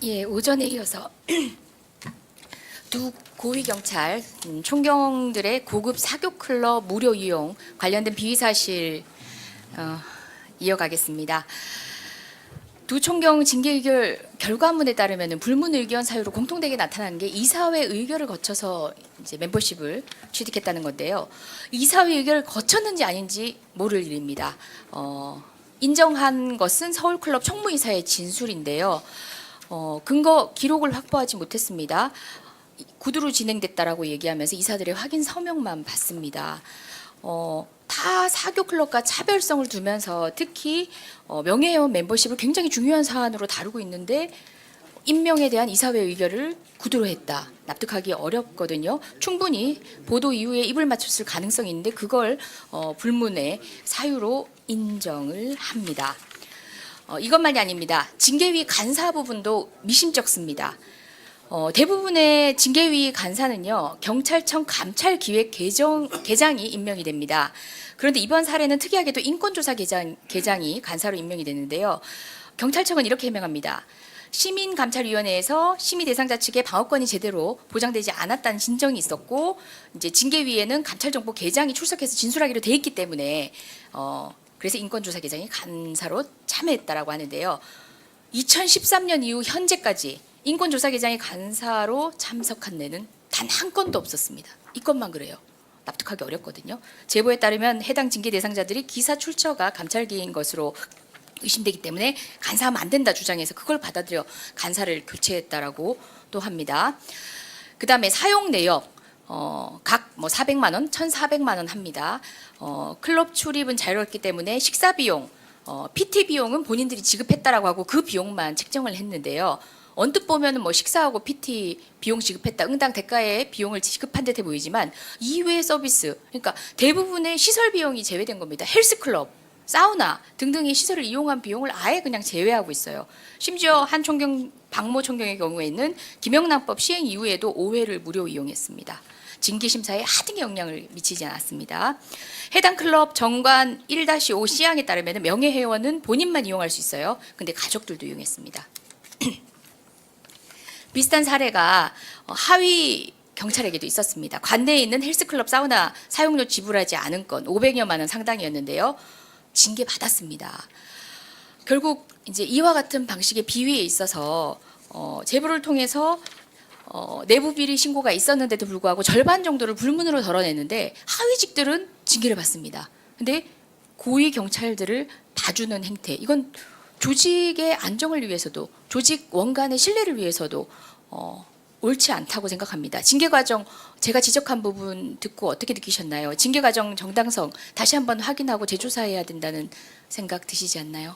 예, 오전에 이어서 두 고위 경찰 총경들의 고급 사교 클럽 무료 이용 관련된 비위 사실 이어가겠습니다. 두 총경 징계 의결 결과문에 따르면 불문 의견 사유로 공통되게 나타난 게 이사회 의결을 거쳐서 이제 멤버십을 취득했다는 건데요. 이사회 의결을 거쳤는지 아닌지 모를 일입니다. 인정한 것은 서울클럽 총무이사의 진술인데요. 근거 기록을 확보하지 못했습니다. 구두로 진행됐다라고 얘기하면서 이사들의 확인 서명만 받습니다. 타 사교 클럽과 차별성을 두면서 특히 명예회원 멤버십을 굉장히 중요한 사안으로 다루고 있는데 임명에 대한 이사회 의결을 구두로 했다. 납득하기 어렵거든요. 충분히 보도 이후에 입을 맞췄을 가능성이 있는데 그걸 불문의 사유로 인정을 합니다. 이것만이 아닙니다. 징계위 간사 부분도 미심쩍습니다. 대부분의 징계위 간사는요, 경찰청 감찰기획 계장이 임명이 됩니다. 그런데 이번 사례는 특이하게도 인권조사 계장이 간사로 임명이 됐는데요. 경찰청은 이렇게 해명합니다. 시민감찰위원회에서 심의 대상자 측의 방어권이 제대로 보장되지 않았다는 진정이 있었고, 이제 징계위에는 감찰정보 계장이 출석해서 진술하기로 돼 있기 때문에 그래서 인권조사 계장이 간사로 참여했다라고 하는데요. 2013년 이후 현재까지 인권조사 계장이 간사로 참석한 데는 단 한 건도 없었습니다. 이 건만 그래요. 납득하기 어렵거든요. 제보에 따르면 해당 징계 대상자들이 기사 출처가 감찰기인 것으로 의심되기 때문에 간사하면 안 된다 주장해서 그걸 받아들여 간사를 교체했다라고 또 합니다. 그다음에 사용 내역 각 400만 원, 1,400만 원 합니다. 클럽 출입은 자유롭기 때문에 식사 비용, PT 비용은 본인들이 지급했다라고 하고 그 비용만 책정을 했는데요. 언뜻 보면은 식사하고 PT 비용 지급했다, 응당 대가의 비용을 지급한 듯해 보이지만 이외의 서비스, 그러니까 대부분의 시설 비용이 제외된 겁니다. 헬스클럽, 사우나 등등의 시설을 이용한 비용을 아예 그냥 제외하고 있어요. 심지어 한 총경, 박모 총경의 경우에는 김영란법 시행 이후에도 5회를 무료 이용했습니다. 징계 심사에 하등의 영향을 미치지 않았습니다. 해당 클럽 정관 1-5 시항에 따르면 명예회원은 본인만 이용할 수 있어요. 근데 가족들도 이용했습니다. 비슷한 사례가 하위 경찰에게도 있었습니다. 관내에 있는 헬스클럽 사우나 사용료 지불하지 않은 건 500여만 원 상당이었는데요. 징계 받았습니다. 결국 이제 이와 같은 방식의 비위에 있어서 제보를 통해서 내부 비리 신고가 있었는데도 불구하고 절반 정도를 불문으로 덜어냈는데 하위직들은 징계를 받습니다. 근데 고위 경찰들을 봐주는 행태, 이건 조직의 안정을 위해서도 조직 원간의 신뢰를 위해서도 옳지 않다고 생각합니다. 징계 과정 제가 지적한 부분 듣고 어떻게 느끼셨나요? 징계 과정 정당성 다시 한번 확인하고 재조사해야 된다는 생각 드시지 않나요?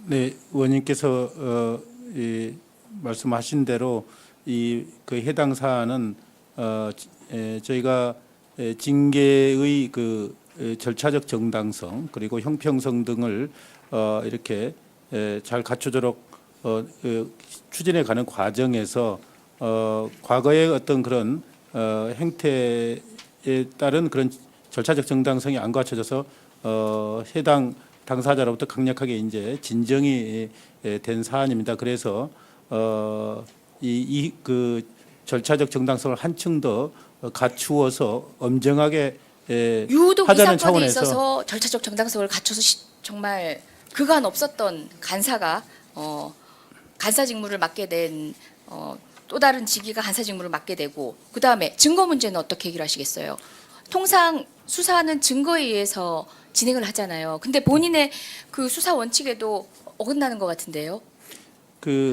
네, 의원님께서 말씀하신 대로 그 해당 사안은 저희가 징계의 그 절차적 정당성 그리고 형평성 등을 이렇게 잘 갖추도록 추진해 가는 과정에서 과거의 어떤 그런 행태에 따른 그런 절차적 정당성이 안 갖춰져서 해당 당사자로부터 강력하게 이제 진정이 된 사안입니다. 그래서 그 절차적 정당성을 한층 더 갖추어서 엄정하게 유독 이 하자는 사건에 차원에서 있어서 절차적 정당성을 갖춰서 정말 그간 없었던 간사가 간사 직무를 맡게 된 또 다른 직위가 간사 직무를 맡게 되고 그 다음에 증거 문제는 어떻게 해결하시겠어요? 통상 수사는 증거에 의해서 진행을 하잖아요. 근데 본인의 그 수사 원칙에도 어긋나는 것 같은데요.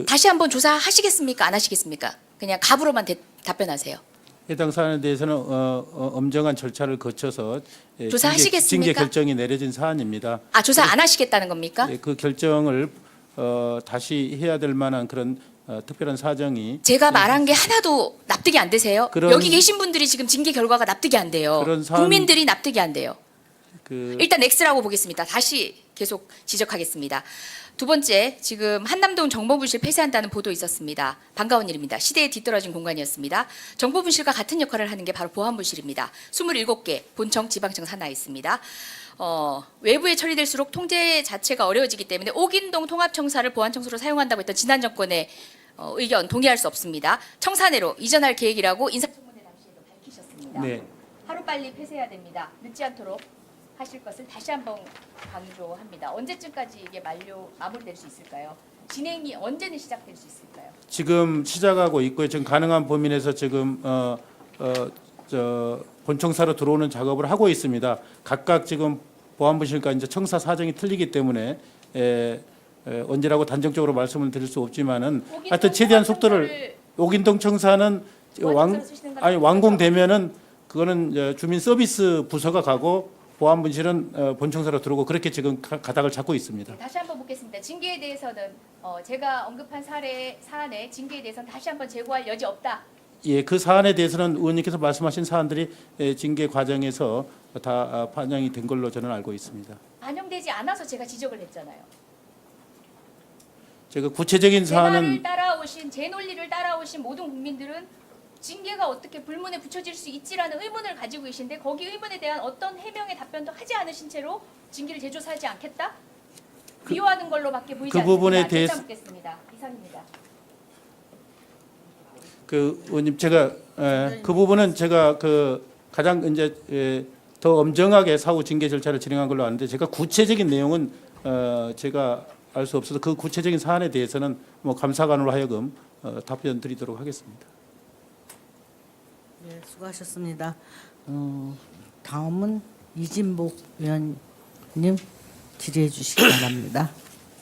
다시 한번 조사하시겠습니까? 안 하시겠습니까? 그냥 갑으로만 답변하세요. 해당 사안에 대해서는 엄정한 절차를 거쳐서 조사하시겠습니까? 징계 결정이 내려진 사안입니다. 아, 조사 안 하시겠다는 겁니까? 그 결정을 다시 해야 될 만한 그런 특별한 사정이 제가 말한 게 하나도 납득이 안 되세요? 여기 계신 분들이 지금 징계 결과가 납득이 안 돼요. 국민들이 납득이 안 돼요. 일단 X라고 보겠습니다. 다시 계속 지적하겠습니다. 두 번째, 지금 한남동 정보분실 폐쇄한다는 보도 있었습니다. 반가운 일입니다. 시대에 뒤떨어진 공간이었습니다. 정보분실과 같은 역할을 하는 게 바로 보안분실입니다. 27개 본청, 지방청 산하에 있습니다. 외부에 처리될수록 통제 자체가 어려워지기 때문에 옥인동 통합청사를 보안청소로 사용한다고 했던 지난 정권의 의견 동의할 수 없습니다. 청사내로 이전할 계획이라고 인사청문회 당시에도 밝히셨습니다. 네. 하루빨리 폐쇄해야 됩니다. 늦지 않도록 하실 것을 다시 한번 강조합니다. 언제쯤까지 이게 마무리될 수 있을까요? 진행이 언제는 시작될 수 있을까요? 지금 시작하고 있고요. 지금 가능한 범위 내에서 지금 본청사로 들어오는 작업을 하고 있습니다. 각각 지금 보안부실과 이제 청사 사정이 틀리기 때문에 언제라고 단정적으로 말씀을 드릴 수 없지만은 하여튼 최대한 속도를 옥인동 청사는 완공되면은 그거는 주민 서비스 부서가 가고 보안부실은 본청사로 들어오고 그렇게 지금 가닥을 잡고 있습니다. 다시 한번 묻겠습니다. 징계에 대해서는 제가 언급한 사안의 징계에 대해서는 다시 한번 재고할 여지 없다. 예, 그 사안에 대해서는 의원님께서 말씀하신 사안들이 징계 과정에서 다 반영이 된 걸로 저는 알고 있습니다. 반영되지 않아서 제가 지적을 했잖아요. 제가 구체적인 제 말을 사안은 따라오신 제 논리를 따라오신 모든 국민들은 징계가 어떻게 불문에 붙여질 수 있지라는 의문을 가지고 계신데 거기 의문에 대한 어떤 해명의 답변도 하지 않으신 채로 징계를 재조사하지 않겠다? 비호하는 걸로밖에 보이지 그 않습니다. 부분에 대해서 묻겠습니다. 이상입니다. 그 의원님 제가 그 부분은 제가 그 가장 이제 더 엄정하게 사후 징계 절차를 진행한 걸로 아는데 제가 구체적인 내용은 제가 알 수 없어서 그 구체적인 사안에 대해서는 뭐 감사관으로 하여금 답변 드리도록 하겠습니다. 네, 수고하셨습니다. 다음은 이진복 의원님 질의해 주시기 바랍니다.